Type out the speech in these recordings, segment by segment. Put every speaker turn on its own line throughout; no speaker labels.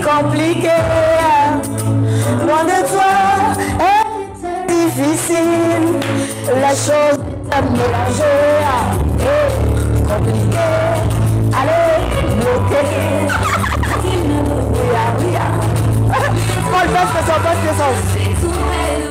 Compliqué, loin de toi est difficile, la chose est mélangée et compliquée, allez, bloqué.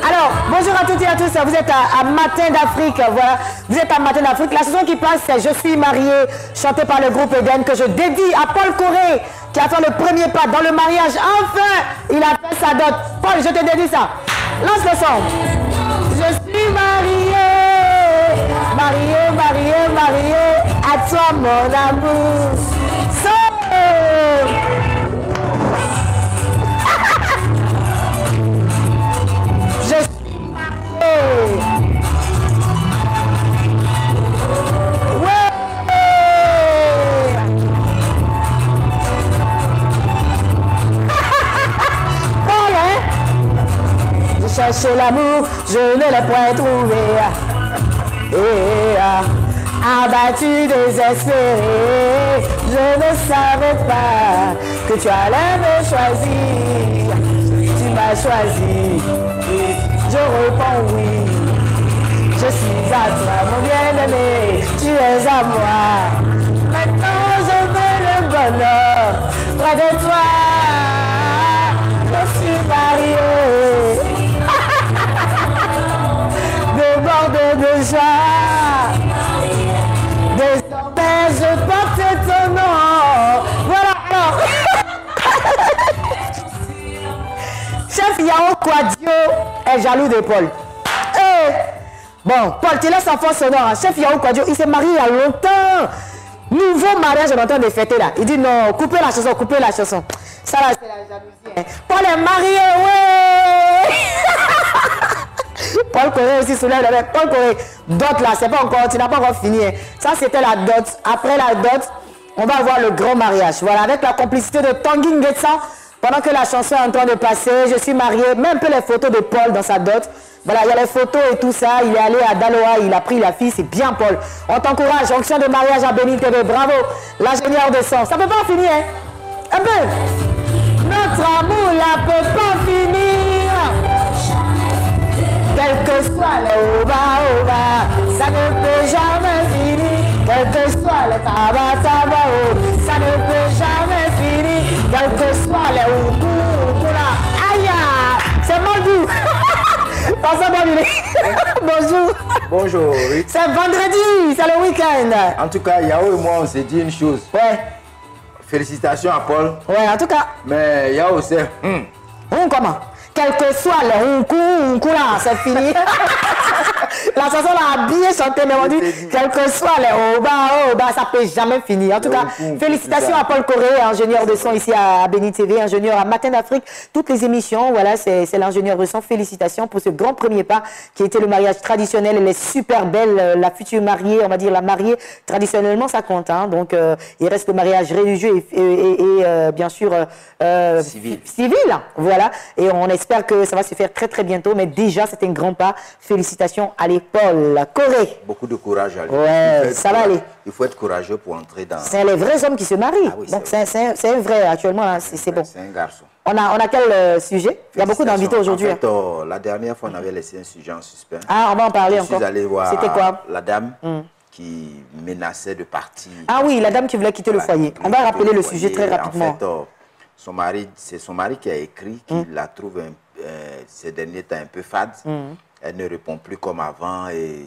Alors, bonjour à toutes et à tous, vous êtes à Matin d'Afrique, voilà, vous êtes à Matin d'Afrique, la chanson qui passe c'est Je suis mariée, chantée par le groupe Eden, que je dédie à Paul Coré, qui a fait le premier pas dans le mariage, enfin, il a fait sa dot. Paul, je te dédie ça, lance le son. Je suis mariée, mariée, mariée, mariée, à toi mon amour. Je suis mariée. Ouais. Paul, hein? Je cherchais l'amour, je ne l'ai point trouvé. Et abattu, désespéré, je ne savais pas que tu allais me choisir. Tu m'as choisi, je réponds oui. Je suis à toi, mon bien-aimé, tu es à moi. Maintenant je veux le bonheur près de toi. Je suis mariée, débordé de joie. Désormais je porte ton nom. Voilà alors. Chef Yao Kouadio est jaloux de Paul. Bon, Paul, tu laisses en force sonore. Hein. Chef Yao Kouadio, il s'est marié il y a longtemps. Nouveau mariage, on est en train de fêter là. Il dit non, coupez la chanson, coupez la chanson. Ça là, c'est la jalousie. Hein. Paul est marié, ouais. Paul Coré aussi soulève le Paul Coré, dot là, c'est pas encore, tu n'as pas encore fini. Hein. Ça c'était la dot. Après la dot, on va avoir le grand mariage. Voilà, avec la complicité de Tanguy Nguetsa. Pendant que la chanson est en train de passer, je suis mariée, même un peu les photos de Paul dans sa dot. Voilà, il y a les photos et tout ça. Il est allé à Daloa, il a pris la fille, c'est bien Paul. On t'encourage, onction de mariage à Béni TV, bravo, l'ingénieur de son. Ça peut pas finir, hein? Un peu. Notre amour là peut pas finir. Quel que soit le oba, ça ne peut jamais finir. Quel que soit le tabac, ça ne peut jamais finir. Quel que soit le oukula, aïe, c'est mon goût. Bonjour.
Bonjour. Oui.
C'est vendredi, c'est le week-end.
En tout cas, Yao et moi, on s'est dit une chose.
Ouais.
Félicitations à Paul.
Ouais, en tout cas.
Mais Yao, c'est...
Comment? Quel que soit le là, c'est fini. La chanson l'a bien chanté, mais on dit, quel que soit les oba, ça peut jamais finir. En tout cas, félicitations à Paul Coré, ingénieur de son ici à Béni TV, ingénieur à Matin d'Afrique. Toutes les émissions, voilà, c'est l'ingénieur de son. Félicitations pour ce grand premier pas qui était le mariage traditionnel. Elle est super belle, la future mariée, on va dire la mariée. Traditionnellement, ça compte. Hein, donc, il reste le mariage religieux et bien sûr civil. Voilà. Et on espère que ça va se faire très très bientôt. Mais déjà, c'est un grand pas. Félicitations à Paul Coré.
Beaucoup de courage à lui.
Ouais, ça va aller.
Il faut être courageux pour entrer dans...
C'est les vrais hommes qui se marient. Ah oui, donc c'est un vrai actuellement, c'est bon. C'est un garçon. On a quel sujet? Il y a beaucoup d'invités aujourd'hui.
En fait, la dernière fois, on avait laissé un sujet en suspens.
Ah, on va en parler encore.
Je suis allé voir
quoi?
la dame qui menaçait de partir.
Ah oui, la dame qui voulait quitter le foyer. On va rappeler le sujet très rapidement.
En fait, c'est son mari qui a écrit qu'il la trouve ces derniers temps un peu fade. Elle ne répond plus comme avant et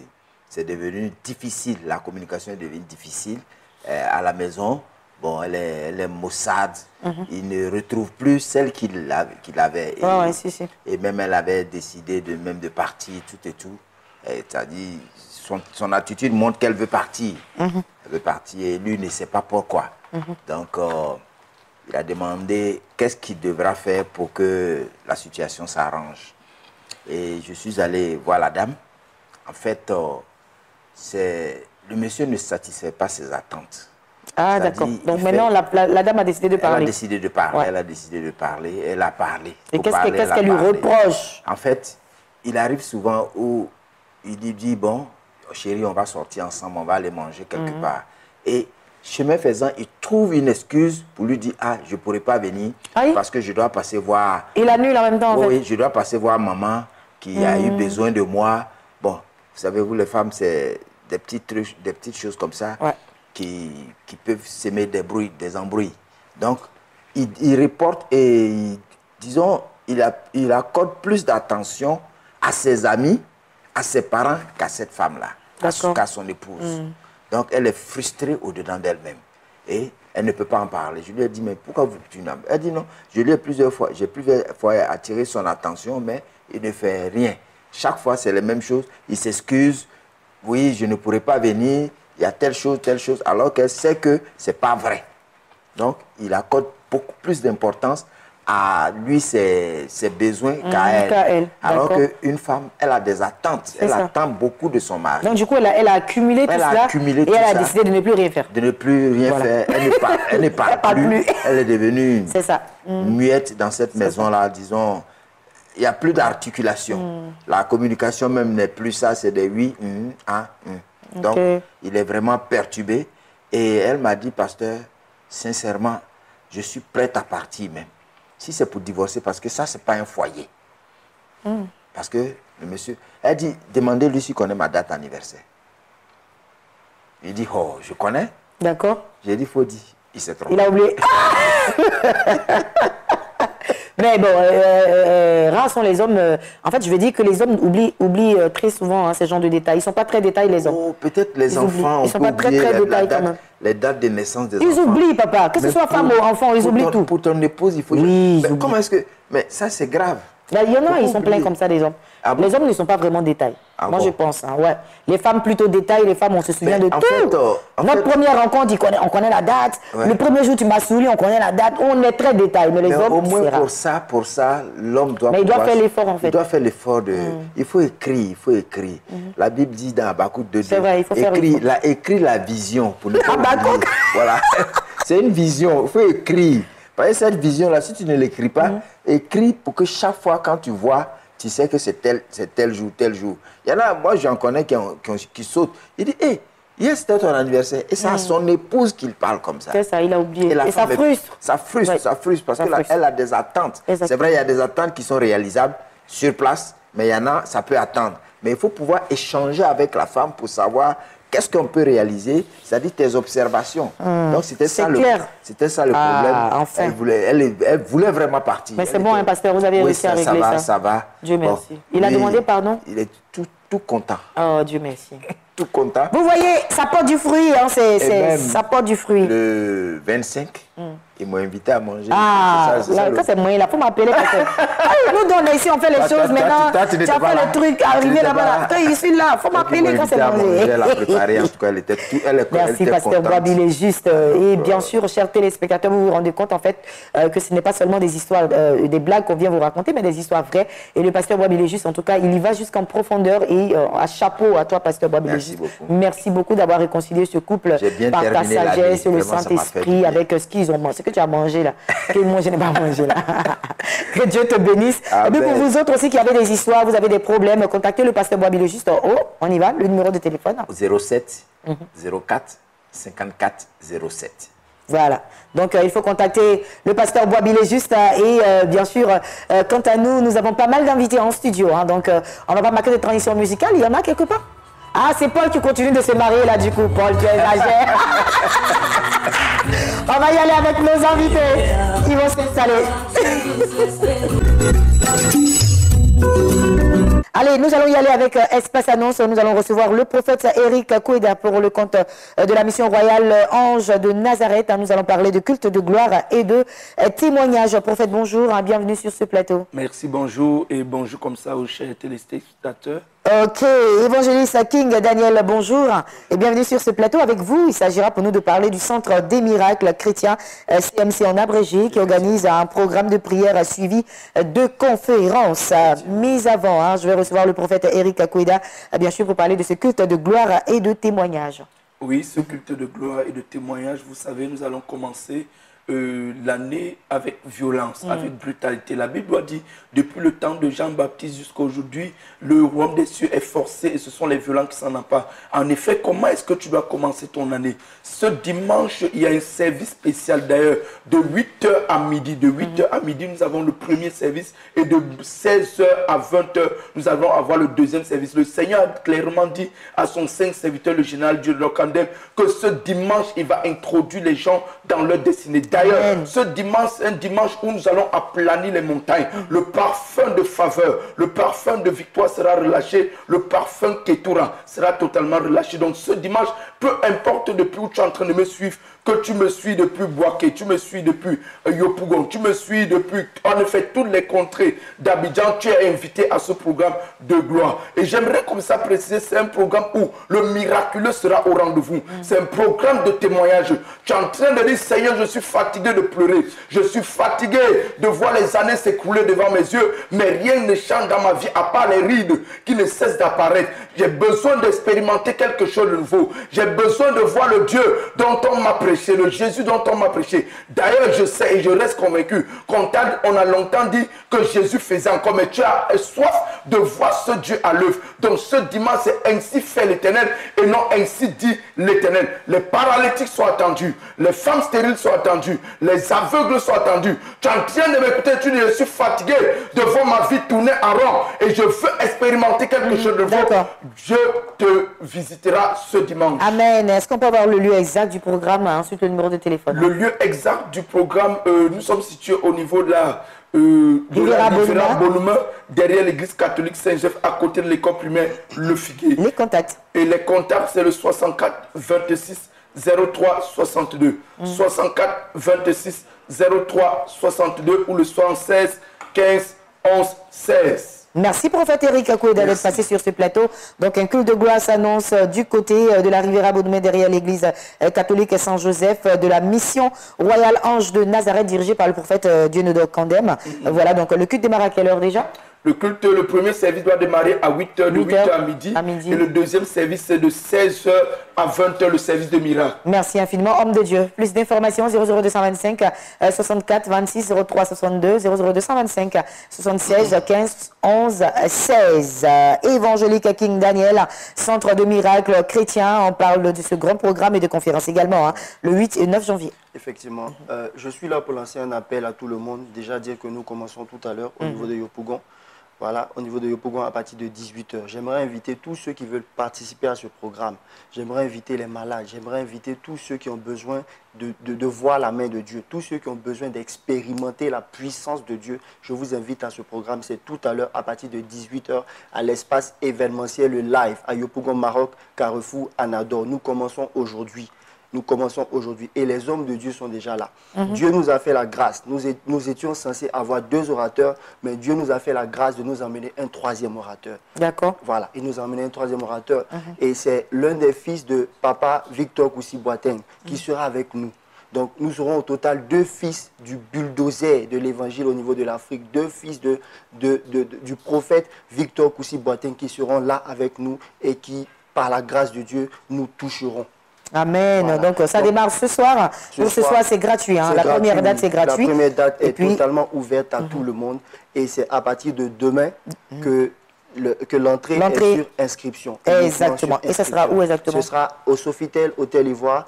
c'est devenu difficile. La communication est devenue difficile. À la maison, bon, elle est maussade. Il ne retrouve plus celle qu'il avait. Et même elle avait décidé de partir, tout et tout. C'est-à-dire, son attitude montre qu'elle veut partir. Elle veut partir et lui ne sait pas pourquoi. Donc, il a demandé qu'est-ce qu'il devra faire pour que la situation s'arrange. Et je suis allé voir la dame. En fait, le monsieur ne satisfait pas ses attentes.
Ah, d'accord. Donc maintenant, la dame a décidé de parler.
Elle a décidé de parler. Ouais. Elle a décidé de parler. Elle a parlé.
Et qu'est-ce qu'elle lui reproche?
En fait, il arrive souvent où il dit, bon, chérie, on va sortir ensemble, on va aller manger quelque part. Et chemin faisant, il trouve une excuse pour lui dire, ah, je ne pourrais pas venir parce que je dois passer voir...
Il annule en même temps, en fait.
Oui, je dois passer voir maman qui a eu besoin de moi. Bon, vous savez, vous les femmes, c'est des petites choses comme ça qui peuvent s'aimer des embrouilles. Donc, il reporte et, disons, il accorde plus d'attention à ses amis, à ses parents qu'à cette femme-là, qu'à son épouse. Donc, elle est frustrée au-dedans d'elle-même. Et elle ne peut pas en parler. Je lui ai dit, mais pourquoi tu n'as pas... Elle dit non, j'ai plusieurs fois attiré son attention, mais il ne fait rien. Chaque fois, c'est la même chose. Il s'excuse. Oui, je ne pourrais pas venir. Il y a telle chose, alors qu'elle sait que ce n'est pas vrai. Donc, il accorde beaucoup plus d'importance à lui, ses besoins qu'à elle. Alors qu'une femme, elle a des attentes. Elle attend beaucoup de son mari.
Donc, du coup, elle a accumulé tout cela et elle a décidé de ne plus rien faire.
De ne plus rien faire. Elle ne parle plus. Elle est devenue muette dans cette maison-là, disons. Il n'y a plus d'articulation. La communication même n'est plus ça, c'est des oui, Donc, il est vraiment perturbé. Et elle m'a dit, pasteur, sincèrement, je suis prête à partir même. Si c'est pour divorcer, parce que ça, ce n'est pas un foyer. Parce que le monsieur, elle dit, demandez-lui s'il connaît ma date d'anniversaire. Il dit, oh, je connais.
D'accord.
J'ai dit, faut dire. Il s'est trompé.
Il a oublié. Mais bon, rares sont les hommes. En fait, je veux dire que les hommes oublient très souvent ces genres de détails. Ils ne sont pas très détaillés, les hommes.
Oh, peut-être les enfants.
Ils ne sont pas très détaillés quand même.
Les dates de naissance des enfants.
Ils oublient, papa. Que ce soit femme ou enfant, ils oublient tout.
Pour ton épouse, il faut...
Oui,
mais comment est-ce que... Mais ça, c'est grave.
Il y en a, ils sont pleins comme ça, les hommes. Ah bon? Les hommes ne sont pas vraiment détails. Ah moi, bon? Je pense. Hein, ouais. Les femmes plutôt détaillent, les femmes, on se souvient de tout. Notre première rencontre, on connaît la date. Ouais. Le premier jour, tu m'as saoulé, on connaît la date. On est très détaillés. Mais les hommes,
au moins pour ça, l'homme doit...
Mais il doit faire l'effort, en fait.
Il doit faire l'effort de... Il faut écrire, La Bible dit dans Habakkuk 2.2.
C'est vrai, il faut faire l'effort.
Écris la vision pour ne pas oublier. Voilà. C'est une vision, il faut écrire. Parce que cette vision-là, si tu ne l'écris pas, écris pour que chaque fois quand tu vois, tu sais que c'est tel jour, tel jour. Il y en a, moi j'en connais qui sautent. Il dit, hé, hier c'était ton anniversaire. Et c'est à son épouse qu'il parle comme ça.
C'est ça, il a oublié. Et ça frustre.
Ça frustre parce qu'elle a des attentes. C'est vrai, il y a des attentes qui sont réalisables sur place, mais il y en a, ça peut attendre. Mais il faut pouvoir échanger avec la femme pour savoir qu'est-ce qu'on peut réaliser, c'est-à-dire tes observations. Donc c'était ça le problème. Enfin. Elle voulait vraiment partir.
Mais c'est bon, hein, pasteur, vous avez réussi à régler ça.
Ça va.
Dieu merci. Bon, il a demandé pardon?
Il est tout content.
Oh, Dieu merci.
Tout content.
Vous voyez, ça porte du fruit. Hein, ça porte du fruit.
Le 25, ils m'ont invité à manger.
Ah, ça c'est moyen. Il faut m'appeler. Nous donnons ici, on fait les choses. Maintenant, tu as fait le truc, arriver là-bas. Je suis là. Il faut m'appeler quand c'est mangé.
Elle a préparé. En tout cas, elle était
merci, pasteur Boab, il est juste. Et bien sûr, chers téléspectateurs, vous vous rendez compte en fait que ce n'est pas seulement des histoires, des blagues qu'on vient vous raconter, mais des histoires vraies. Et le pasteur Boab, il est juste. En tout cas, il y va jusqu'en profondeur. Et à chapeau à toi, pasteur Boab, il est juste. Merci beaucoup d'avoir réconcilié ce couple par ta sagesse, le Saint-Esprit, avec ce qu'ils ont mangé, ce que tu as mangé là, que moi je n'ai pas mangé là. Que Dieu te bénisse. Et puis pour vous autres aussi qui avez des histoires, vous avez des problèmes, contactez le pasteur Boab, il est juste en haut. On y va, le numéro de téléphone.
07 04 54 07.
Voilà, donc il faut contacter le pasteur Boab, il est juste. Et bien sûr, quant à nous, nous avons pas mal d'invités en studio. Hein, donc on va pas marquer de transition musicale, il y en a quelque part. Ah, c'est Paul qui continue de se marier là du coup. Paul, tu exagères. On va y aller avec nos invités. Ils vont s'installer. Allez, nous allons y aller avec Espace Annonce. Nous allons recevoir le prophète Eric Koueda pour le compte de la mission royale Ange de Nazareth. Nous allons parler de culte de gloire et de témoignage. Prophète, bonjour, bienvenue sur ce plateau.
Merci, bonjour et bonjour comme ça aux chers téléspectateurs.
Ok, évangéliste King Daniel, bonjour et bienvenue sur ce plateau avec vous. Il s'agira pour nous de parler du Centre des miracles chrétiens CMC en abrégé qui organise un programme de prière suivi de conférences. Mais avant, je vais recevoir le prophète Eric Akweda, bien sûr, pour parler de ce culte de gloire et de témoignage.
Oui, ce culte de gloire et de témoignage, vous savez, nous allons commencer l'année avec violence, avec brutalité. La Bible doit dire, depuis le temps de Jean-Baptiste jusqu'à aujourd'hui, le royaume des cieux est forcé et ce sont les violents qui s'en emparent. En effet, comment est-ce que tu dois commencer ton année? Ce dimanche, il y a un service spécial d'ailleurs, de 8h à midi. De 8h à midi, nous avons le premier service et de 16h à 20h, nous allons avoir le deuxième service. Le Seigneur a clairement dit à son saint serviteur, le général Dieu de Lokandem, que ce dimanche, il va introduire les gens dans leur destinée. D'ailleurs, ce dimanche, c'est un dimanche où nous allons aplanir les montagnes. Le parfum de faveur, le parfum de victoire sera relâché. Le parfum Ketura sera totalement relâché. Donc ce dimanche, peu importe depuis où tu es en train de me suivre, que tu me suis depuis Boaké, tu me suis depuis Yopougon, tu me suis depuis, en effet, toutes les contrées d'Abidjan, tu es invité à ce programme de gloire. Et j'aimerais comme ça préciser, c'est un programme où le miraculeux sera au rendez-vous. C'est un programme de témoignage. Tu es en train de dire, Seigneur, je suis fatigué de pleurer. Je suis fatigué de voir les années s'écouler devant mes yeux, mais rien ne change dans ma vie à part les rides qui ne cessent d'apparaître. J'ai besoin d'expérimenter quelque chose de nouveau. J'ai besoin de voir le Dieu dont on m'a prêché, le Jésus dont on m'a prêché. D'ailleurs, je sais et je reste convaincu qu'on a longtemps dit que Jésus faisait encore, mais tu as soif de voir ce Dieu à l'œuvre. Donc ce dimanche, c'est ainsi fait l'Éternel et non ainsi dit l'Éternel. Les paralytiques sont attendus, les femmes stériles sont attendues, les aveugles sont attendus. Tu es en train de m'écouter, tu dis, je suis fatigué de voir ma vie tourner en rond et je veux expérimenter quelque chose de nouveau. Je te visiterai ce dimanche.
Amen. Est-ce qu'on peut avoir le lieu exact du programme, ensuite le numéro de téléphone?
Le lieu exact du programme, nous sommes situés au niveau de la Riviera Bonhomie, derrière l'église catholique Saint-Joseph, à côté de l'école primaire Le Figuier.
Les contacts.
Et les contacts, c'est le 64 26 03 62. 64 26 03 62 ou le 76 15 11 16.
Merci, prophète Eric Akweda, d'être passé sur ce plateau. Donc, un culte de gloire s'annonce du côté de la Riviera Bonhomie, derrière l'église catholique Saint-Joseph, de la mission Royal Ange de Nazareth, dirigée par le prophète Dieudonné Kandem. Voilà, donc le culte démarre à quelle heure déjà?
Le culte, le premier service doit démarrer à 8h, de 8h à midi. Et le deuxième service, c'est de 16h à 20h, le service de miracle.
Merci infiniment, homme de Dieu. Plus d'informations, 00225 64 26 03 62, 00225 76 15 11 16. Évangélique King Daniel, Centre de miracles chrétiens. On parle de ce grand programme et de conférence également, le 8 et 9 janvier.
Effectivement. Je suis là pour lancer un appel à tout le monde. Déjà dire que nous commençons tout à l'heure au niveau de Yopougon. Voilà, au niveau de Yopougon à partir de 18h. J'aimerais inviter tous ceux qui veulent participer à ce programme. J'aimerais inviter les malades. J'aimerais inviter tous ceux qui ont besoin de voir la main de Dieu. Tous ceux qui ont besoin d'expérimenter la puissance de Dieu. Je vous invite à ce programme. C'est tout à l'heure à partir de 18h à l'espace événementiel, le live à Yopougon, Maroc, Carrefour, Anador. Nous commençons aujourd'hui. Nous commençons aujourd'hui et les hommes de Dieu sont déjà là. Dieu nous a fait la grâce. Nous étions censés avoir 2 orateurs, mais Dieu nous a fait la grâce de nous emmener un 3e orateur.
D'accord.
Voilà, il nous a emmené un 3e orateur. Et c'est l'un des fils de papa Victor Koussi Boateng qui sera avec nous. Donc nous aurons au total 2 fils du bulldozer de l'évangile au niveau de l'Afrique, 2 fils du prophète Victor Koussi Boateng qui seront là avec nous et qui, par la grâce de Dieu, nous toucheront.
Amen. Voilà. Donc ça démarre ce soir. Pour ce soir, c'est gratuit. Hein. La première date, c'est gratuit.
La première date est totalement ouverte à tout le monde. Et c'est à partir de demain que l'entrée est sur inscription.
Exactement. Et ça sera où exactement?
Ce sera au Sofitel, Hôtel Ivoire,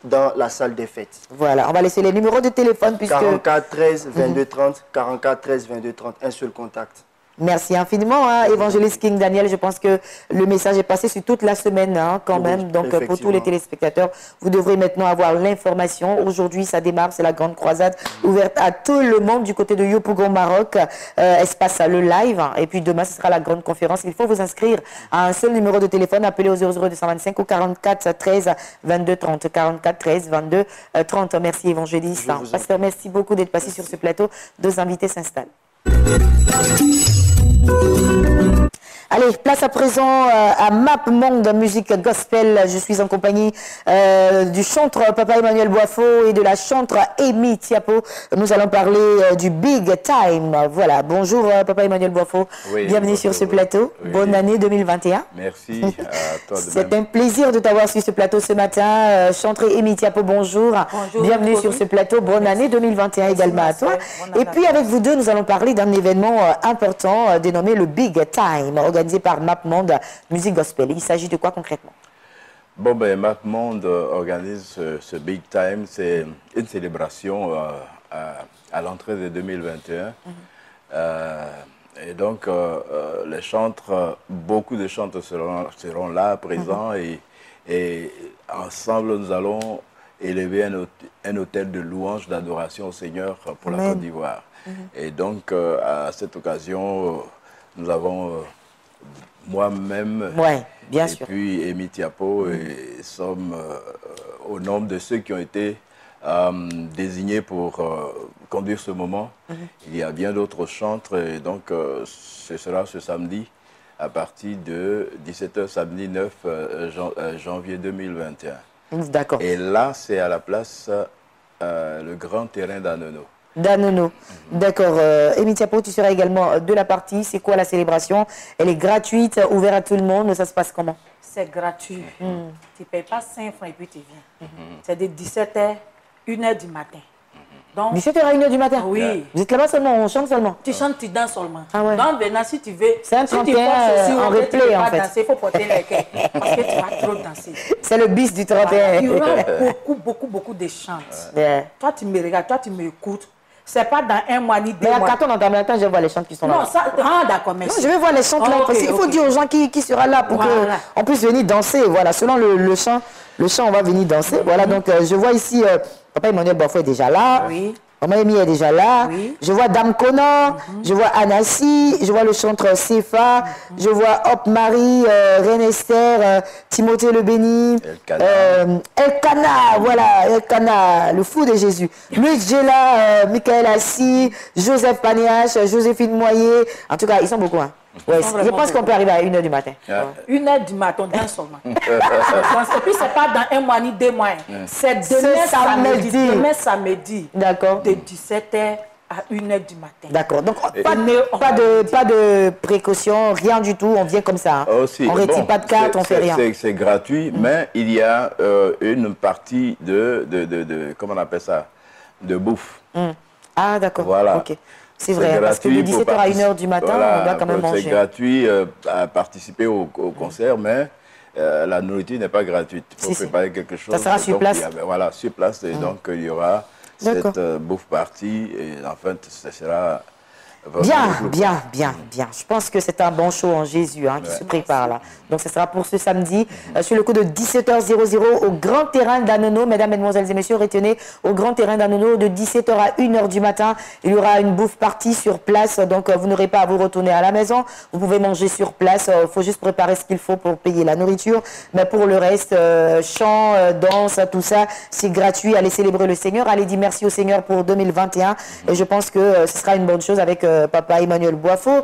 dans la salle des fêtes.
Voilà. On va laisser les numéros de téléphone puisque...
44 13 22 30, 44 13 22 30. Un seul contact.
Merci infiniment, évangéliste King Daniel. Je pense que le message est passé sur toute la semaine quand même. Donc pour tous les téléspectateurs, vous devrez maintenant avoir l'information. Aujourd'hui, ça démarre, c'est la grande croisade ouverte à tout le monde du côté de Yopougon, Maroc. Espace le live. Et puis demain, ce sera la grande conférence. Il faut vous inscrire à un seul numéro de téléphone. Appelez au 00225 ou 44 13 22 30. 44 13 22 30. Merci évangéliste. Pasteur, merci beaucoup d'être passé sur ce plateau. 2 invités s'installent. Allez, place à présent à Map Monde Musique Gospel. Je suis en compagnie du chanteur Papa Emmanuel Boifo et de la chanteuse Amy Tiapo. Nous allons parler du Big Time. Voilà, bonjour Papa Emmanuel Boifo.
Oui,
bienvenue sur ce plateau.
Oui.
Bonne année 2021.
Merci à toi de
C'est
même.
un plaisir de t'avoir sur ce plateau ce matin. Chanteuse Amy Tiapo, bonjour.
Bonjour.
Bienvenue sur ce plateau. Bonne année 2021 également à toi. Et puis avec vous deux, nous allons parler d'un événement important dénommé le Big Time, organisé par Map Monde Musique Gospel. Il s'agit de quoi concrètement?
Bon, ben, Map Monde organise ce Big Time. C'est une célébration à l'entrée de 2021. Et donc, les chantres, beaucoup de chantres seront là, présents. Et ensemble, nous allons élever un autel de louange, d'adoration au Seigneur pour la Côte d'Ivoire. Et donc, à cette occasion, nous avons moi-même
bien
et
sûr.
puis Amy Tiapo et sommes au nombre de ceux qui ont été désignés pour conduire ce moment. Il y a bien d'autres chantres et donc ce sera ce samedi à partir de 17h, samedi 9 janvier 2021.
D'accord.
Et là, c'est à la place le grand terrain d'Anono.
D'Anono. D'accord. Amy Tiapo, tu seras également de la partie. C'est quoi la célébration? Elle est gratuite, ouverte à tout le monde. Ça se passe comment?
C'est gratuit. Tu ne payes pas 5 francs et puis tu viens. C'est de 17h, 1h du matin. Donc,
17h à 1h du matin?
Oui.
Vous êtes là-bas seulement, on chante seulement?
Tu chantes, tu danses seulement.
Ah ouais.
Donc, maintenant, si tu veux,
C'est un
si tu
31
forces aussi,
en
tu
replay,
peux
en
pas
fait.
danser, il faut porter les cœurs. Parce que tu vas trop danser.
C'est le bis du
Voilà.
31.
Il y aura beaucoup de chants.
Yeah.
Toi, tu me regardes, toi, tu m'écoutes. C'est pas dans un mois ni 2
Mais à
mois.
carton dans ta matin, je vois les chants qui sont là.
Non, ça, d'accord,
Non,
merci.
je vais voir les chants là.
Ok,
Parce qu'il faut
ok.
dire aux gens qui sera là pour
Voilà.
qu'on puisse venir danser. Voilà, selon le chant, on va venir danser. Voilà, donc je vois ici, Papa Emmanuel Boifo est déjà là.
Oui.
Maman Amy est déjà là.
Oui.
Je vois Dame Conan, je vois Anassi, je vois le chanteur Sefa, je vois Hop Marie, Reine Esther, Timothée le Béni, Elkana, voilà, Elkana, le fou de Jésus. Louis Gela, Michael Assi, Joseph Paniache, Joséphine Moyer. En tout cas, ils sont beaucoup. Hein. Ouais, je pense qu'on peut arriver à 1h du matin.
1h du matin, on danse seulement. Et puis, c'est pas dans un mois ni 2 mois. C'est demain samedi. Demain samedi.
D'accord.
De 17h à 1h du matin.
D'accord. Donc, pas de précaution, rien du tout. On vient comme ça. Hein.
Aussi,
on ne retire pas de carte, on fait rien.
C'est gratuit, mais il y a une partie comment on appelle ça, de bouffe.
Ah, d'accord.
Voilà.
Ok. C'est vrai, parce que de 17h à 1h du matin,
voilà,
on doit quand même manger.
C'est gratuit à participer au concert, mais la nourriture n'est pas gratuite. Il faut préparer quelque chose.
Ça sera sur place.
Voilà, sur place. Et donc, il y aura cette bouffe partie. Et enfin, ce sera...
Bien. Je pense que c'est un bon show en Jésus qui se prépare là. Donc, ce sera pour ce samedi, sur le coup de 17h00 au grand terrain d'Anono. Mesdames, Mesdemoiselles et Messieurs, retenez, au grand terrain d'Anono, de 17h à 1h du matin, il y aura une bouffe partie sur place. Donc, vous n'aurez pas à vous retourner à la maison. Vous pouvez manger sur place. Il faut juste préparer ce qu'il faut pour payer la nourriture. Mais pour le reste, chant, danse, tout ça, c'est gratuit. Allez célébrer le Seigneur. Allez dire merci au Seigneur pour 2021. Et je pense que ce sera une bonne chose avec Papa Emmanuel Boifo,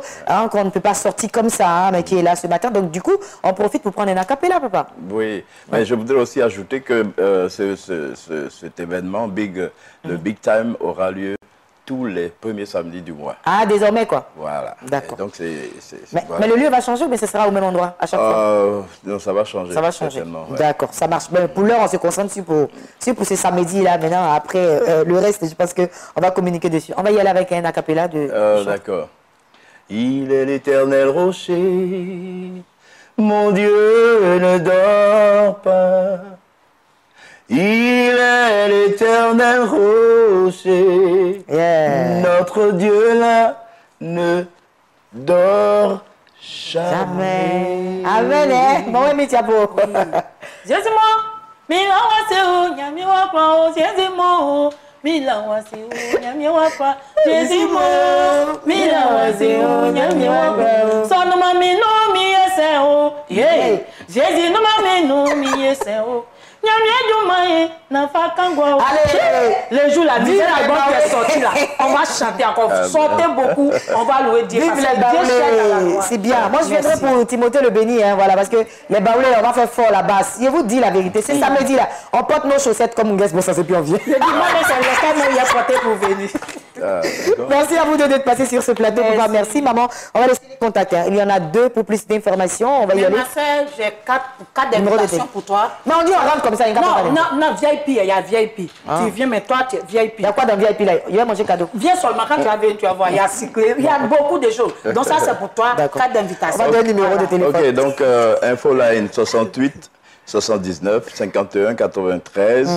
qu'on ne peut pas sortir comme ça, mais qui est là ce matin. Donc, du coup, on profite pour prendre un acapella, papa.
Oui, mais je voudrais aussi ajouter que cet événement, le Big Time, aura lieu tous les premiers samedis du mois.
Ah, désormais, quoi.
Voilà.
D'accord.
Donc,
mais le lieu va changer, mais ce sera au même endroit à chaque fois.
Non, ça va changer.
Ça va changer.
Ouais.
D'accord, ça marche. Mais pour l'heure, on se concentre sur ces samedis-là. Maintenant, après, le reste, je pense qu'on va communiquer dessus. On va y aller avec un acapella de...
D'accord. Il est l'éternel rocher, mon Dieu ne dort pas. Il est l'éternel rocher, notre Dieu là ne dort jamais.
Amen. Bon, oui, Tiapo.
Jésus-moi, Milawa Seu, Nyamiwa Pao, Jésus-moi, Milawa Seu, Nyamiwa Pao, Jésus-moi, Milawa Seu, Nyamiwa Pao. Son nom m'a mis non, mi Seu, Jésus nous m'a mis non, mi Seu. Nyamia Juma
Allez,
le jour la
vive
nouvelle
les
album qui est
Baoulés.
sorti là, on va chanter encore. Sortez beaucoup, on va louer Dieu.
Vive
parce
les
que Dieu chante à la
Baoulés.
gloire.
C'est bien. Moi, je viendrai
Merci.
pour Timothée le béni, hein, voilà, parce que les Baoulés, on va faire fort la basse. Je vous dis la vérité. C'est samedi là. On porte nos chaussettes comme Nges Bossa, et puis on vient.
Le dimanche, c'est le temps où il y a porté pour venir.
Merci à vous deux d'être passés sur ce plateau.
Merci.
Papa. Merci, maman. On va laisser les contacts. Hein. Il y en a 2 pour plus d'informations. On va y
Mais
aller.
ma soeur, j'ai 4
Numéro de
invitations
téléphone.
pour toi.
Mais on dit on rentre comme ça. Il y a
Non,
pas de-
non, non, VIP, il y a VIP. Tu viens, mais toi, tu es VIP.
Il y a quoi dans VIP là? Il va manger cadeau.
Viens seulement quand tu vas venir, tu vas voir. Il y a secret, il y a beaucoup de choses. Donc ça, c'est pour toi,
D'accord.
4
On
invitations.
va donner le numéro de téléphone.
Ok, donc infoline 68 79 51 93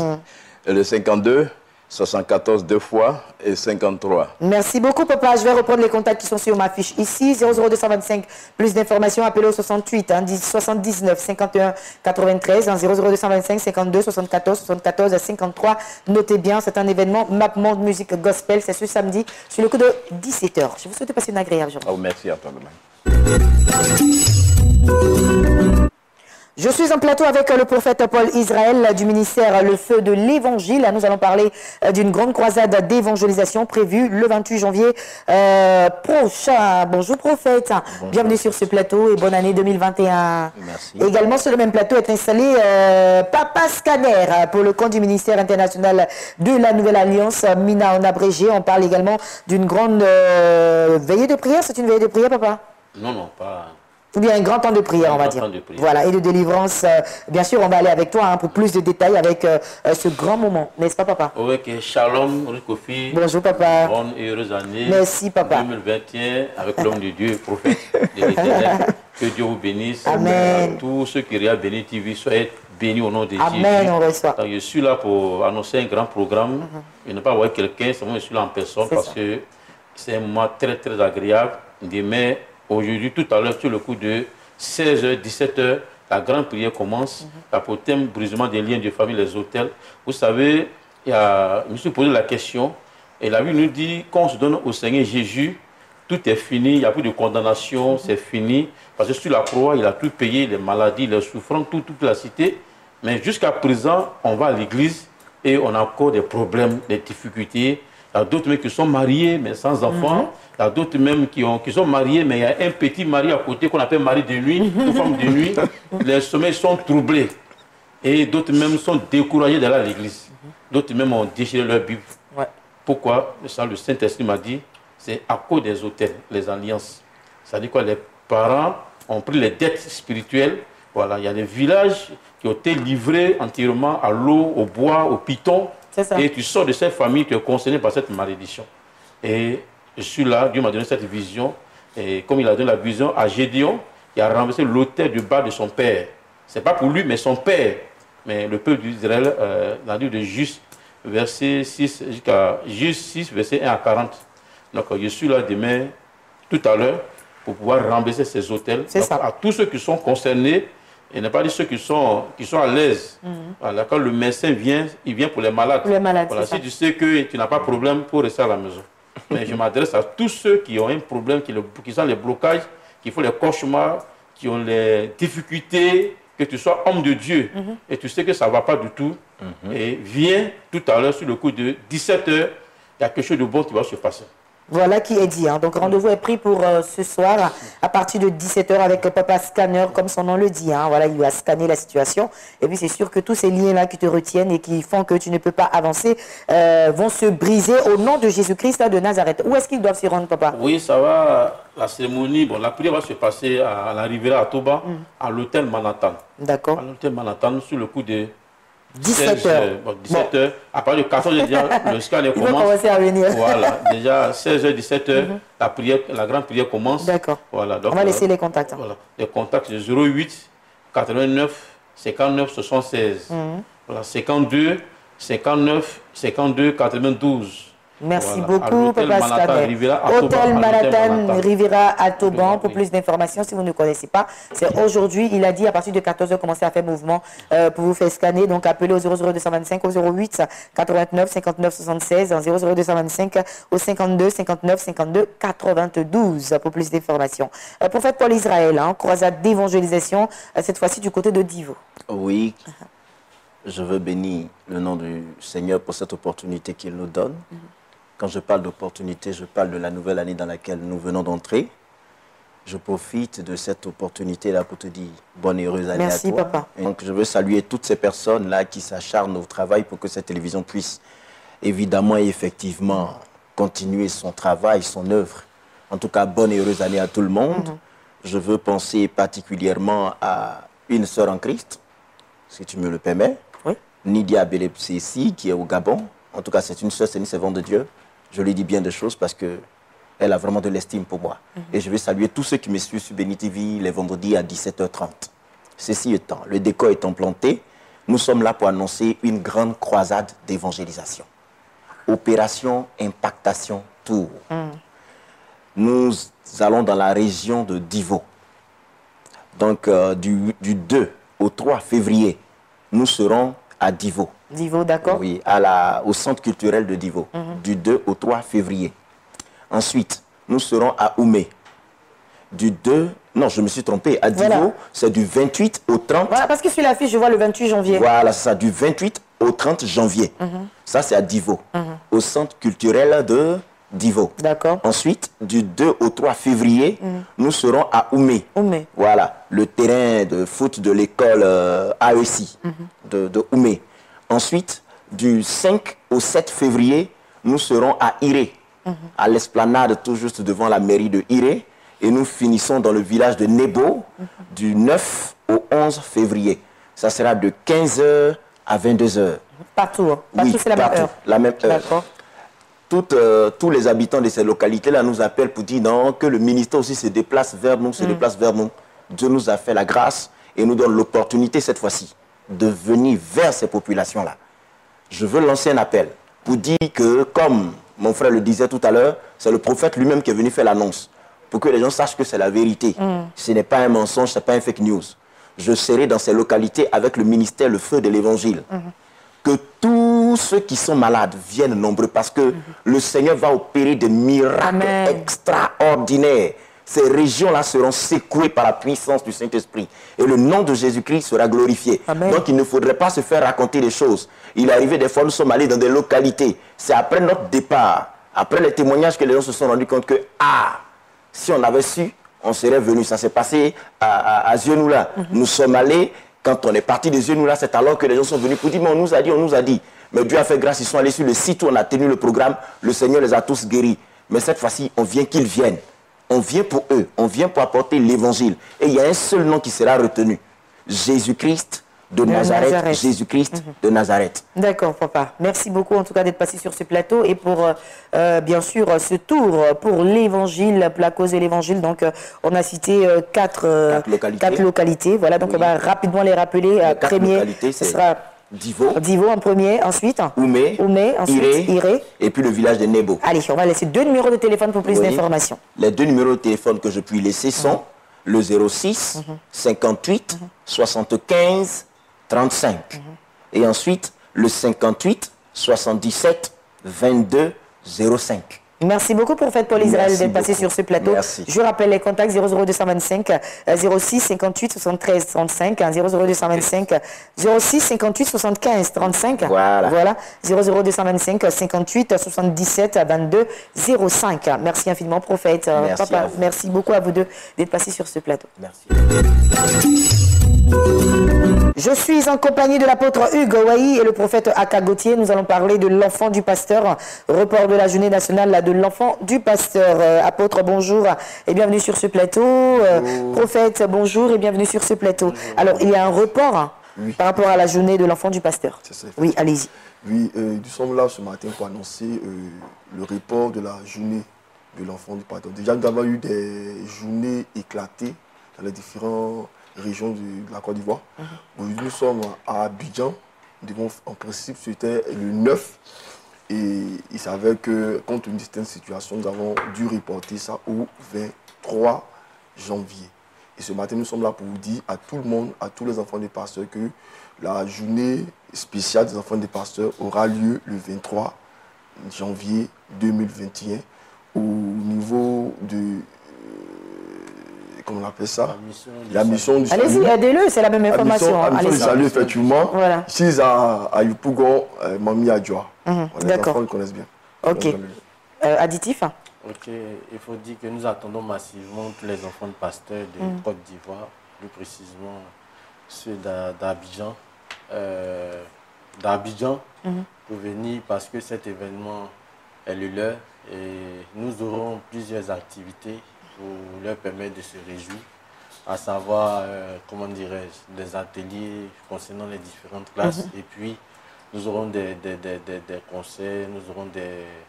et le 52 74 2 fois et 53.
Merci beaucoup, papa. Je vais reprendre les contacts qui sont sur ma fiche ici. 00225. Plus d'informations, appelez au 68 hein, 79 51 93 hein, 00225 52 74 74 53. Notez bien, c'est un événement Map Monde Musique Gospel. C'est ce samedi sur le coup de 17h. Je vous souhaite de passer une agréable journée.
Oh, merci à toi, demain.
Je suis en plateau avec le prophète Paul Israël du ministère Le Feu de l'Évangile. Nous allons parler d'une grande croisade d'évangélisation prévue le 28 janvier prochain. Bonjour prophète,
Bonjour.
Bienvenue sur ce plateau et bonne année 2021.
Merci.
Également sur le même plateau est installé Papa Scanner pour le compte du ministère international de la Nouvelle Alliance, Mina en abrégé. On parle également d'une grande veillée de prière. C'est une veillée de prière, papa?
Non, non, pas.
Ou bien un grand temps de prière, on va
grand
dire.
temps de prière.
Voilà, et de délivrance. Bien sûr, on va aller avec toi hein, pour plus de détails avec ce grand moment. N'est-ce pas, papa?
Oui, que Shalom, Rikofi.
Bonjour, papa.
Bonne et heureuse année.
Merci, papa.
2021, avec l'homme de Dieu, prophète de l'Éternel. Que Dieu vous bénisse.
Amen.
À tous ceux qui regardent Béni TV, soyez bénis au nom de
Amen,
Jésus.
on reçoit.
Donc, je suis là pour annoncer un grand programme. Je ne vais pas voir quelqu'un, c'est moi je suis là en personne
C'est
parce
ça.
que c'est un moment très, très agréable. Demain, aujourd'hui, tout à l'heure, sur le coup de 16h, 17h, la grande prière commence. La pour thème brisement des liens de famille, les hôtels. Vous savez, je me suis posé la question et la Bible nous dit qu'on se donne au Seigneur Jésus, tout est fini, il n'y a plus de condamnation, c'est fini. Parce que sur la croix, il a tout payé, les maladies, les souffrances, toute la cité. Mais jusqu'à présent, on va à l'église et on a encore des problèmes, des difficultés. Il y a d'autres même qui sont mariés, mais sans enfants. Il y a d'autres même qui sont mariés, mais il y a un petit mari à côté qu'on appelle mari de nuit, ou femme de nuit. Les sommeils sont troublés. Et d'autres même sont découragés d'aller à l'église. D'autres même ont déchiré leur Bible.
Ouais.
Pourquoi? Ça, le Saint-Esprit m'a dit, c'est à cause des hôtels, les alliances. C'est-à-dire quoi? Les parents ont pris les dettes spirituelles. Voilà, il y a des villages qui ont été livrés entièrement à l'eau, au bois, au python.
C'est ça.
Et tu sors de cette famille, tu es concerné par cette malédiction. Et je suis là, Dieu m'a donné cette vision. Et comme il a donné la vision à Gédéon, il a renversé l'autel du bas de son père. Ce n'est pas pour lui, mais son père. Mais le peuple d'Israël, dans le livre de Juste, verset 6, jusqu'à Juste 6, verset 1 à 40. Donc je suis là demain, tout à l'heure, pour pouvoir renverser ces autels.
C'est
Donc,
ça.
à tous ceux qui sont concernés, et ne pas dire ceux qui sont à l'aise. Voilà, quand le médecin vient, il vient pour les malades.
Pour les malades,
Voilà,
c'est
si tu sais que tu n'as pas de problème, pour rester à la maison. Mais je m'adresse à tous ceux qui ont un problème, qui ont les blocages, qui font les cauchemars, qui ont les difficultés, que tu sois homme de Dieu et tu sais que ça ne va pas du tout. Et viens tout à l'heure sur le coup de 17h, il y a quelque chose de bon qui va se passer.
Voilà qui est dit. Hein. Donc rendez-vous est pris pour ce soir à partir de 17h avec Papa Scanner, comme son nom le dit. Hein. Voilà, il va scanner la situation. Et puis c'est sûr que tous ces liens-là qui te retiennent et qui font que tu ne peux pas avancer vont se briser au nom de Jésus-Christ de Nazareth. Où est-ce qu'ils doivent s'y rendre, papa?
Oui, ça va. La cérémonie, bon, la prière va se passer à la Riviera à Toba, à l'hôtel Manhattan.
D'accord.
À l'hôtel Manhattan, sur le coup de
17h.
Bon, 17h. À partir de 14h, déjà, le scanner
Il va
commence.
commencer à venir.
Voilà, déjà 16h, 17h, la prière, la grande prière commence.
D'accord.
Voilà, donc,
On va laisser les contacts. Hein.
Voilà, les contacts de 08 89 59 76. Voilà, 52 59 52 92.
Merci
Voilà, à
beaucoup,
l'hôtel
Papa
Manhattan,
Scanner.
Riviera à Toba,
Hôtel
à l'hôtel
Manhattan,
Manhattan.
Riviera à Toban.
Oui.
Pour plus d'informations, si vous ne connaissez pas, c'est aujourd'hui. Il a dit à partir de 14h, commencez à faire mouvement pour vous faire scanner. Donc, appelez au 00225 au 08 89 59 76, en 00225 au 52 59 52 92 pour plus d'informations. Prophète Paul Israël, hein, croisade d'évangélisation, cette fois-ci du côté de Divo.
Oui.
Je veux bénir le nom du Seigneur pour cette opportunité qu'il nous donne. Quand je parle d'opportunité, je parle de la nouvelle année dans laquelle nous venons d'entrer. Je profite de cette opportunité-là pour te dire bonne et heureuse année à toi.
Merci, papa.
Et donc, je veux saluer toutes ces personnes-là qui s'acharnent au travail pour que cette télévision puisse évidemment et effectivement continuer son travail, son œuvre. En tout cas, bonne et heureuse année à tout le monde. Je veux penser particulièrement à une sœur en Christ, si tu me le permets.
Oui.
Nidia Belepsessi, qui est au Gabon. En tout cas, c'est une sœur, c'est une servante de Dieu. Je lui dis bien des choses parce que elle a vraiment de l'estime pour moi. Et je vais saluer tous ceux qui me suivent sur Béni TV les vendredis à 17h30. Ceci étant, le décor étant planté, nous sommes là pour annoncer une grande croisade d'évangélisation. Opération Impactation Tour. Nous allons dans la région de Divo. Donc, du 2 au 3 février, nous serons à Divo.
Divo, d'accord.
Oui, au centre culturel de Divo, du 2 au 3 février. Ensuite, nous serons à Oumé. Du 2, non, je me suis trompé, à Divo,
Voilà.
c'est du 28 au 30.
Voilà, parce que sur l'affiche, je vois le 28 janvier.
Voilà, c'est ça, du 28 au 30 janvier. Ça, c'est à Divo, au centre culturel de Divo.
D'accord.
Ensuite, du 2 au 3 février, nous serons à Oumé.
Oumé.
Voilà, le terrain de foot de l'école AEC de Oumé. Ensuite, du 5 au 7 février, nous serons à Iré, à l'esplanade tout juste devant la mairie de Iré. Et nous finissons dans le village de Nebo du 9 au 11 février. Ça sera de 15h à 22h.
Partout, hein. Partout,
Oui,
c'est la même
partout,
heure.
la même heure.
D'accord.
Tous les habitants de ces localités-là nous appellent pour dire non, que le ministère aussi se déplace vers nous, se déplace vers nous. Dieu nous a fait la grâce et nous donne l'opportunité cette fois-ci de venir vers ces populations-là. Je veux lancer un appel pour dire que, comme mon frère le disait tout à l'heure, c'est le prophète lui-même qui est venu faire l'annonce pour que les gens sachent que c'est la vérité. Ce n'est pas un mensonge, ce n'est pas un fake news. Je serai dans ces localités avec le ministère, le feu de l'évangile. Que tous ceux qui sont malades viennent nombreux parce que le Seigneur va opérer des miracles
Amen.
extraordinaires. Ces régions-là seront secouées par la puissance du Saint-Esprit. Et le nom de Jésus-Christ sera glorifié.
Amen.
Donc il ne faudrait pas se faire raconter des choses. Il est arrivé des fois, nous sommes allés dans des localités. C'est après notre départ, après les témoignages que les gens se sont rendus compte que, si on avait su, on serait venu. Ça s'est passé à Zionoula. Nous sommes allés, quand on est parti de Zionoula, c'est alors que les gens sont venus pour dire, mais on nous a dit. Mais Dieu a fait grâce, ils sont allés sur le site où on a tenu le programme. Le Seigneur les a tous guéris. Mais cette fois-ci, on vient qu'ils viennent. On vient pour eux. On vient pour apporter l'évangile. Et il y a un seul nom qui sera retenu. Jésus-Christ de Nazareth. Jésus-Christ de Nazareth.
D'accord, papa. Merci beaucoup en tout cas d'être passé sur ce plateau et pour bien sûr ce tour pour l'évangile, pour la cause de l'évangile. Donc on a cité quatre localités. Voilà, donc on va rapidement les rappeler. Premier, ce sera Divo en premier, ensuite
Oumé,
ensuite Iré.
Et puis le village de Nebo.
Allez, on va laisser 2 numéros de téléphone pour plus d'informations.
Les 2 numéros de téléphone que je puis laisser sont le 06 58 75 35. Et ensuite, le 58 77 22 05.
Merci beaucoup, prophète Paul Israël, d'être passé sur ce plateau.
Merci.
Je rappelle les contacts 00225 06 58 73 35, 00225 06 58 75 35. Voilà. 00225 58 77 22 05. Merci infiniment, prophète.
Merci
Papa, merci beaucoup à vous deux d'être passés sur ce plateau.
Merci.
Je suis en compagnie de l'apôtre Hugues Wahi et le prophète Aka Gauthier. Nous allons parler de l'enfant du pasteur, report de la journée nationale de l'enfant du pasteur. Apôtre, bonjour et bienvenue sur ce plateau. Prophète, bonjour et bienvenue sur ce plateau. Alors, il y a un report par rapport à la journée de l'enfant du pasteur. Oui, allez-y.
Oui, nous sommes là ce matin pour annoncer le report de la journée de l'enfant du pasteur. Déjà, nous avons eu des journées éclatées dans les différentes région de la Côte d'Ivoire. Aujourd'hui, nous sommes à Abidjan. En principe, c'était le 9. Et il s'avère que, compte tenu de certaines situations, nous avons dû reporter ça au 23 janvier. Et ce matin, nous sommes là pour vous dire à tout le monde, à tous les enfants des pasteurs, que la journée spéciale des enfants des pasteurs aura lieu le 23 janvier 2021 au niveau de comment on appelle ça? La mission du salut.
Allez-y, aidez-le, c'est la même information.
La mission du salut, effectivement.
Voilà.
Ici, à Yopougon, Mami Adjoa. Les enfants le connaissent bien.
Ok. Additif?
Ok, il faut dire que nous attendons massivement tous les enfants de pasteurs de Côte d'Ivoire, plus précisément ceux d'Abidjan, pour venir parce que cet événement est le leur et nous aurons plusieurs activités pour leur permettre de se réjouir, à savoir, comment dirais-je, des ateliers concernant les différentes classes et puis nous aurons des concerts, nous aurons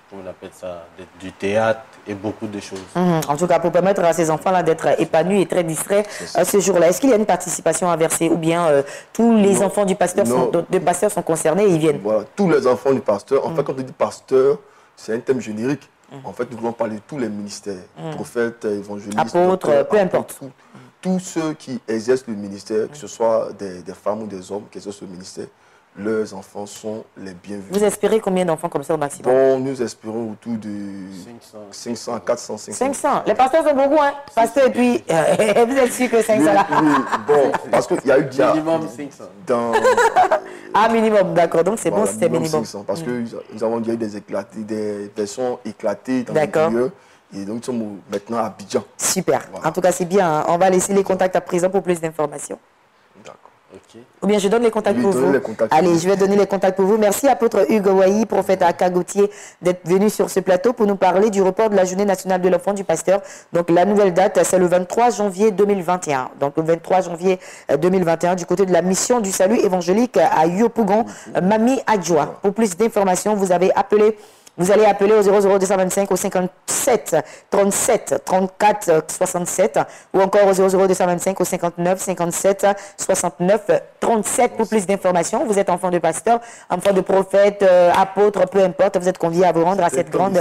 comment on appelle ça, du théâtre et beaucoup de choses.
En tout cas, pour permettre à ces enfants-là d'être épanouis et très distraits ce jour-là. Est-ce qu'il y a une participation à verser ou bien tous les enfants du pasteur sont concernés et ils viennent?
Voilà, tous les enfants du pasteur. En fait, quand on dit pasteur, c'est un thème générique. En fait, nous voulons parler de tous les ministères, prophètes, évangélistes,
apôtres, peu importe.
Tous ceux qui exercent le ministère, que ce soit des femmes ou des hommes qui exercent le ministère, leurs enfants sont les bienvenus.
Vous espérez combien d'enfants comme ça au maximum?
Bon, nous espérons autour de 500, 400, 500.
500. Les pasteurs sont beaucoup, hein? Pasteurs, et puis, vous êtes sûr que 500 là?
Oui, bon, parce qu'il y a eu déjà...
Minimum 500.
Ah, minimum, d'accord. Donc, c'est
voilà,
bon, c'était minimum.
500, parce que nous avons déjà eu des personnes éclatées dans le milieu. Et donc, nous sommes maintenant à Abidjan.
Super. Voilà. En tout cas, c'est bien. Hein? On va laisser les contacts à présent pour plus d'informations.
D'accord.
Okay.
Ou bien je donne les contacts pour vous. Allez, je vais donner les contacts pour vous. Merci apôtre Hugues Wahi, prophète Aka Gauthier, d'être venu sur ce plateau pour nous parler du report de la journée nationale de l'enfant du pasteur. Donc la nouvelle date, c'est le 23 janvier 2021. Donc le 23 janvier 2021 du côté de la mission du salut évangélique à Yopougon, Mami Adjoa. Pour plus d'informations, vous allez appeler au 00225 au 57 37 34 67 ou encore au 00225 au 59 57 69 37 pour plus d'informations. Vous êtes enfant de pasteur, enfant de prophète, apôtre, peu importe, vous êtes conviés à vous rendre à cette grande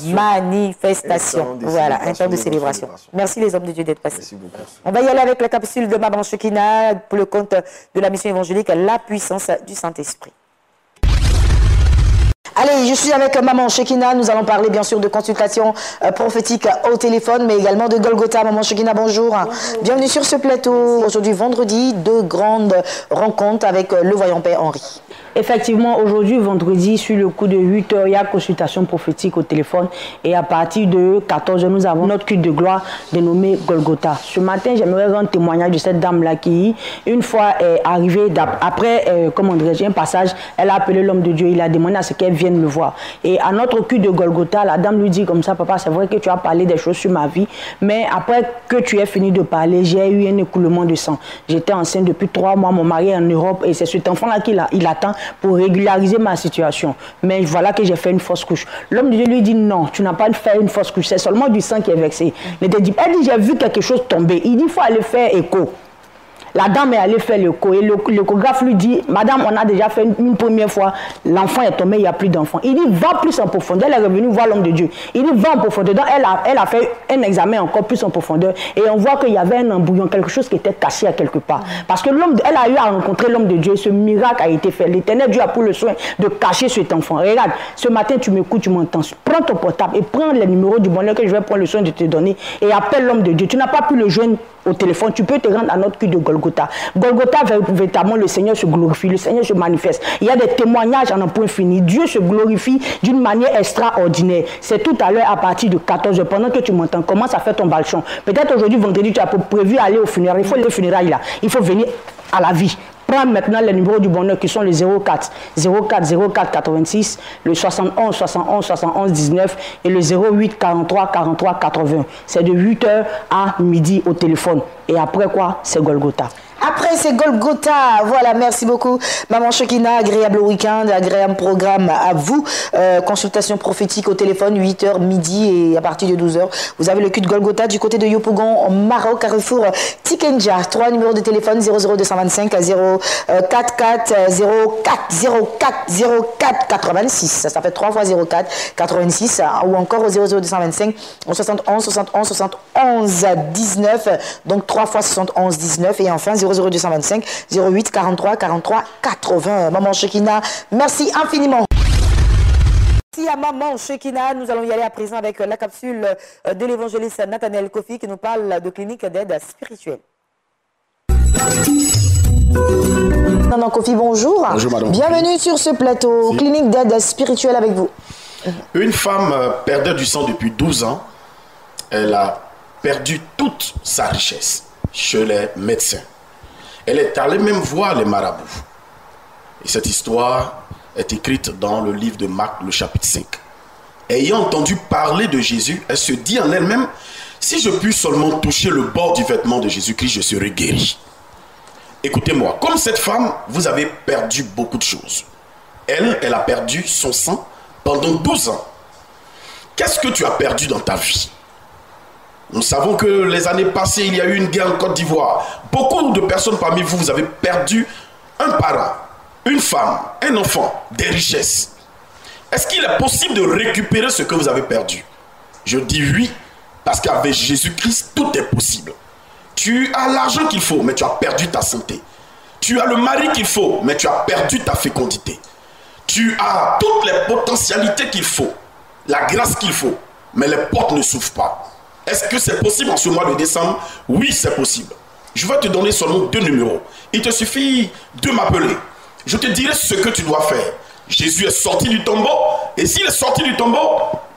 manifestation. Voilà, un temps de célébration. Merci les hommes de Dieu d'être passés. On va y aller avec la capsule de Maman Shekina pour le compte de la mission évangélique La puissance du Saint-Esprit. Allez, je suis avec Maman Shekina. Nous allons parler bien sûr de consultation prophétique au téléphone, mais également de Golgotha. Maman Shekina, bonjour. Bienvenue sur ce plateau. Aujourd'hui, vendredi, deux grandes rencontres avec le voyant Père Henri.
Effectivement, aujourd'hui, vendredi, sur le coup de 8 h, il y a consultation prophétique au téléphone. Et à partir de 14 h, nous avons notre culte de gloire dénommé Golgotha. Ce matin, j'aimerais rendre témoignage de cette dame-là qui, une fois arrivée, après, comment dirais-je, un passage, elle a appelé l'homme de Dieu. Il a demandé à ce qu'elle vienne le voir. Et à notre culte de Golgotha, la dame lui dit comme ça, papa, c'est vrai que tu as parlé des choses sur ma vie, mais après que tu aies fini de parler, j'ai eu un écoulement de sang. J'étais enceinte depuis 3 mois, mon mari est en Europe, et c'est cet enfant-là qu'il attend pour régulariser ma situation. Mais voilà que j'ai fait une fausse couche. L'homme de Dieu lui dit non, tu n'as pas fait une fausse couche, c'est seulement du sang qui est versé. Elle dit, j'ai vu quelque chose tomber. Il dit, il faut aller faire écho. La dame est allée faire l'écho et l'échographe lui dit, madame, on a déjà fait une première fois, l'enfant est tombé, il n'y a plus d'enfant. Il dit, va plus en profondeur. Elle est revenue voir l'homme de Dieu. Il dit, va en profondeur. Donc, elle a fait un examen encore plus en profondeur et on voit qu'il y avait un embouillon, quelque chose qui était caché à quelque part. Parce que elle a eu à rencontrer l'homme de Dieu et ce miracle a été fait. L'Éternel Dieu a pris le soin de cacher cet enfant. Regarde, ce matin, tu m'écoutes, tu m'entends. Prends ton portable et prends les numéros du bonheur que je vais prendre le soin de te donner et appelle l'homme de Dieu. Tu n'as pas pu le joindre au téléphone, tu peux te rendre à notre culte de Golgotha. Golgotha, véritablement, le Seigneur se glorifie, le Seigneur se manifeste. Il y a des témoignages en un point fini. Dieu se glorifie d'une manière extraordinaire. C'est tout à l'heure à partir de 14 h, pendant que tu m'entends, commence à faire ton balchon. Peut-être aujourd'hui, vendredi, tu as prévu aller au funérailles. Il faut les funérailles là. Il faut venir à la vie. Prends maintenant les numéros du bonheur qui sont les 04 86, le 71 71 71 19 et le 08 43 43 80. C'est de 8 h à midi au téléphone. Et après quoi, c'est Golgotha.
Après, c'est Golgotha. Voilà, merci beaucoup. Maman Shekina, agréable week-end, agréable programme à vous. Consultation prophétique au téléphone, 8 h midi et à partir de 12 h. Vous avez le culte Golgotha du côté de Yopougon, au Maroc, Carrefour Tikenja. 3 numéros de téléphone, 00225 044 86. Ça fait 3 fois 04 86 ou encore au 00225 71 71 71 19. Donc 3 fois 71 19 et enfin 00225 08 43 43 80. Maman Shekina, merci infiniment. Merci à Maman Shekina. Nous allons y aller à présent avec la capsule de l'évangéliste Nathanaël Kofi qui nous parle de clinique d'aide spirituelle. Nathanaël Kofi, bonjour.
Bonjour madame.
Bienvenue sur ce plateau, clinique d'aide spirituelle avec vous.
Une femme perdait du sang depuis 12 ans. Elle a perdu toute sa richesse chez les médecins. Elle est allée même voir les marabouts. Et cette histoire est écrite dans le livre de Marc, le chapitre 5. Ayant entendu parler de Jésus, elle se dit en elle-même, si je puis seulement toucher le bord du vêtement de Jésus-Christ, je serai guérie. Écoutez-moi, comme cette femme, vous avez perdu beaucoup de choses. Elle a perdu son sang pendant 12 ans. Qu'est-ce que tu as perdu dans ta vie? Nous savons que les années passées, il y a eu une guerre en Côte d'Ivoire. Beaucoup de personnes parmi vous, vous avez perdu un parent, une femme, un enfant, des richesses. Est-ce qu'il est possible de récupérer ce que vous avez perdu? Je dis oui, parce qu'avec Jésus-Christ, tout est possible. Tu as l'argent qu'il faut, mais tu as perdu ta santé. Tu as le mari qu'il faut, mais tu as perdu ta fécondité. Tu as toutes les potentialités qu'il faut, la grâce qu'il faut, mais les portes ne s'ouvrent pas. Est-ce que c'est possible en ce mois de décembre? Oui, c'est possible. Je vais te donner seulement 2 numéros. Il te suffit de m'appeler. Je te dirai ce que tu dois faire. Jésus est sorti du tombeau. Et s'il est sorti du tombeau,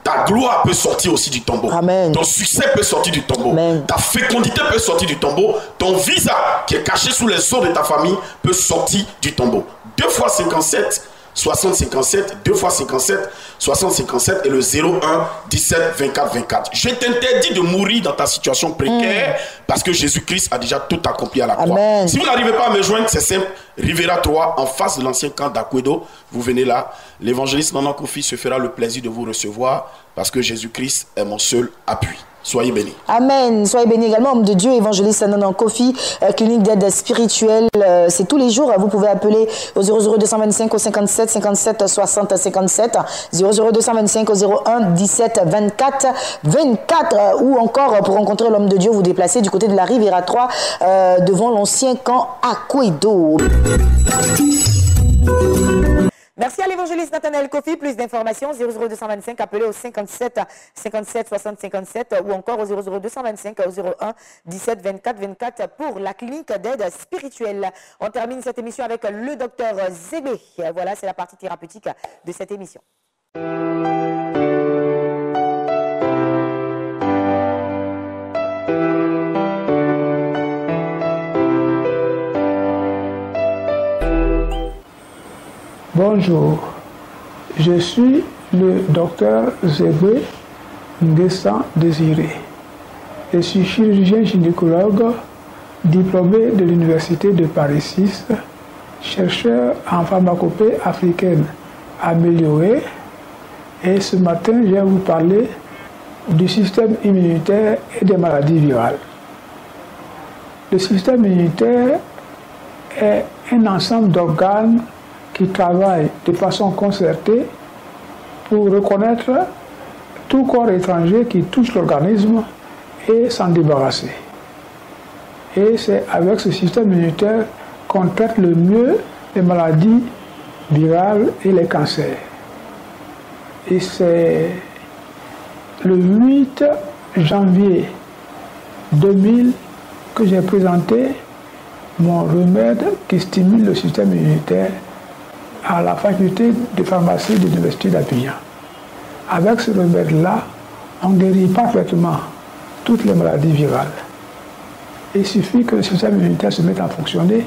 ta gloire peut sortir aussi du tombeau. Amen. Ton succès peut sortir du tombeau. Amen. Ta fécondité peut sortir du tombeau. Ton visa qui est caché sous les os de ta famille peut sortir du tombeau. 2 fois 57, 60 57, 2 fois 57, 60 57 et le 01 17 24 24. Je t'interdis de mourir dans ta situation précaire parce que Jésus-Christ a déjà tout accompli à la croix. Amen. Si vous n'arrivez pas à me joindre, c'est simple. Rivera 3, en face de l'ancien camp d'Akwedo. Vous venez là. L'évangéliste Nathanaël Kofi se fera le plaisir de vous recevoir parce que Jésus-Christ est mon seul appui. Soyez bénis.
Amen. Soyez bénis également, homme de Dieu, évangéliste Nathanaël Kofi, clinique d'aide spirituelle. C'est tous les jours. Vous pouvez appeler au 00225 au 57 57 60 57, 00225 au 01 17 24 24, ou encore pour rencontrer l'homme de Dieu, vous déplacez du côté de la Rivera 3 devant l'ancien camp Akwedo. Merci à l'évangéliste Nathanaël Kofi. Plus d'informations, 00225, appelez au 57 57 60 57 ou encore au 00225 au 01 17 24 24 pour la clinique d'aide spirituelle. On termine cette émission avec le docteur Zébé. Voilà, c'est la partie thérapeutique de cette émission.
Bonjour, je suis le docteur Zébé Nguessan Désiré. Je suis chirurgien gynécologue, diplômé de l'Université de Paris 6, chercheur en pharmacopée africaine améliorée. Et ce matin, je vais vous parler du système immunitaire et des maladies virales. Le système immunitaire est un ensemble d'organes qui travaillent de façon concertée pour reconnaître tout corps étranger qui touche l'organisme et s'en débarrasser. Et c'est avec ce système immunitaire qu'on traite le mieux les maladies virales et les cancers. Et c'est le 8 janvier 2000 que j'ai présenté mon remède qui stimule le système immunitaire à la faculté de pharmacie de l'Université d'Abidjan. Avec ce remède-là, on guérit parfaitement toutes les maladies virales. Il suffit que le système immunitaire se mette à fonctionner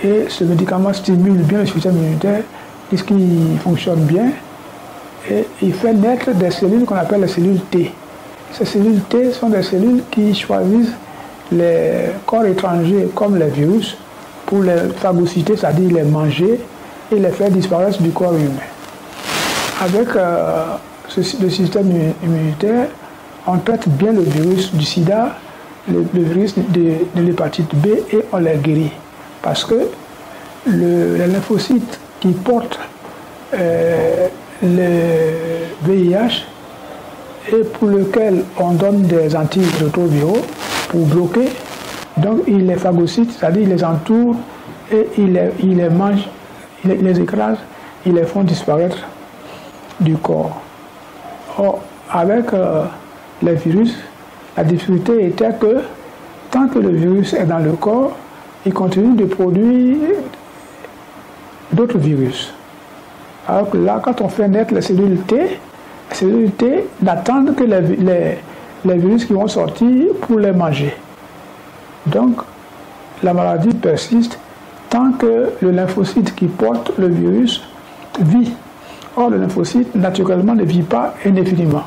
et ce médicament stimule bien le système immunitaire puisqu'il fonctionne bien et il fait naître des cellules qu'on appelle les cellules T. Ces cellules T sont des cellules qui choisissent les corps étrangers comme les virus pour les phagocyter, c'est-à-dire les manger et les faire disparaître du corps humain. Avec le système immunitaire, on traite bien le virus du sida, le virus de l'hépatite B et on les guérit. Parce que les lymphocytes qui portent le VIH et pour lequel on donne des antirétroviraux pour bloquer, donc il les phagocyte, c'est-à-dire il les entoure et il les mange, il les écrase, ils les font disparaître du corps. Or, avec les virus, la difficulté était que tant que le virus est dans le corps, il continue de produire d'autres virus. Alors que là, quand on fait naître les cellules T n'attendent que les virus qui vont sortir pour les manger. Donc, la maladie persiste tant que le lymphocyte qui porte le virus vit. Or, le lymphocyte, naturellement, ne vit pas indéfiniment.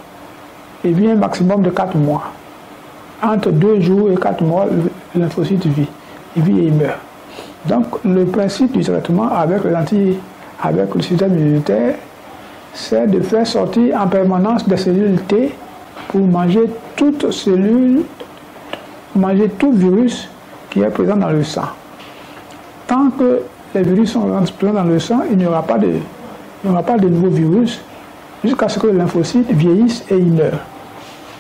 Il vit un maximum de 4 mois. Entre 2 jours et 4 mois, le lymphocyte vit. Il vit et il meurt. Donc, le principe du traitement avec le système immunitaire, c'est de faire sortir en permanence des cellules T pour manger toute cellule, manger tout virus qui est présent dans le sang. Tant que les virus sont présents dans le sang, il n'y aura pas de nouveaux virus jusqu'à ce que le lymphocyte vieillisse et il meurt.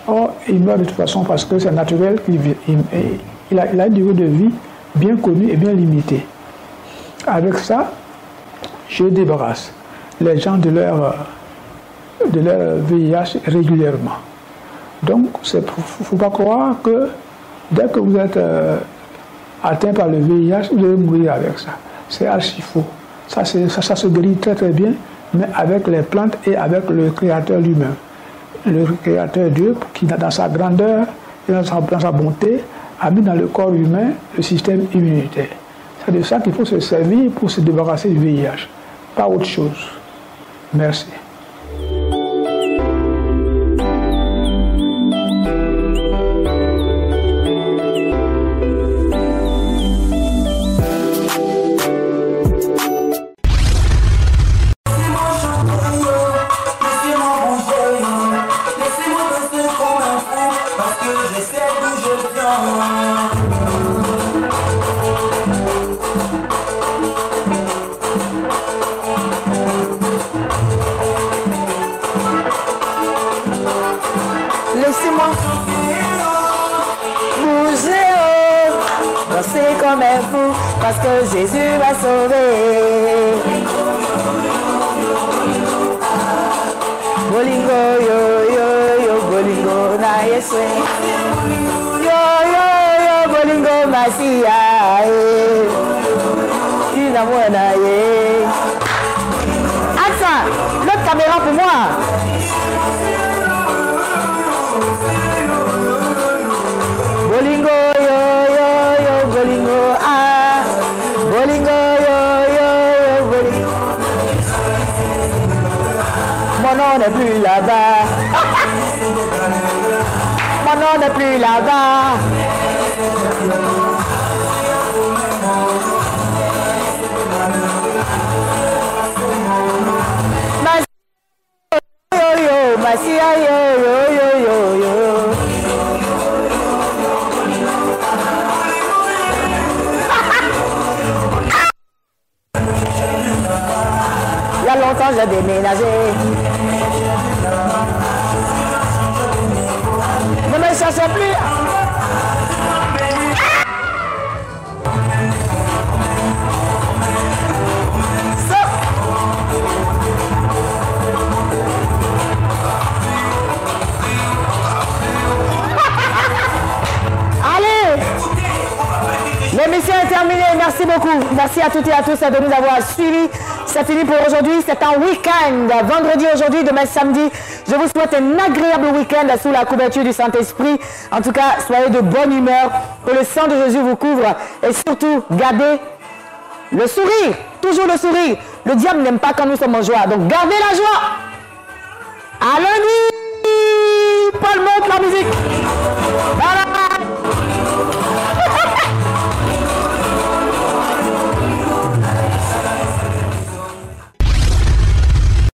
Or, il meurt de toute façon parce que c'est naturel qu'il a une durée de vie bien connue et bien limitée. Avec ça, je débarrasse les gens de leur VIH régulièrement. Donc, il ne faut pas croire que dès que vous êtes atteint par le VIH, vous allez mourir avec ça. C'est archi faux. Ça se guérit très très bien, mais avec les plantes et avec le Créateur lui-même. Le Créateur Dieu, qui dans sa grandeur et dans sa bonté, a mis dans le corps humain le système immunitaire. C'est de ça qu'il faut se servir pour se débarrasser du VIH, pas autre chose. Merci.
Laissez-moi bouger, danser comme un fou, parce que Jésus m'a sauvé. Bolingo, yo, yo, yo, bolingo, na yeswe. Yo, yo, yo, bolingo, masia, une amour, na ye. Attends, l'autre caméra pour moi. Bolingo, yo, yo, yo, bolingo, ah. Bolingo, yo, yo, yo, bolingo. Mon nom n'est plus là-bas. Mon nom n'est plus là-bas. Yo, yo, masia, yo, yo, yo, yo, yo. Il y a longtemps j'ai déménagé. Ne me cherchez plus. Allez, l'émission est terminée. Merci beaucoup. Merci à toutes et à tous de nous avoir suivis. C'est fini pour aujourd'hui. C'est un week-end. Vendredi aujourd'hui, demain samedi. Je vous souhaite un agréable week-end sous la couverture du Saint-Esprit. En tout cas, soyez de bonne humeur. Que le sang de Jésus vous couvre. Et surtout, gardez le sourire. Toujours le sourire. Le diable n'aime pas quand nous sommes en joie. Donc, gardez la joie. À lundi. Paul monte la musique. Voilà.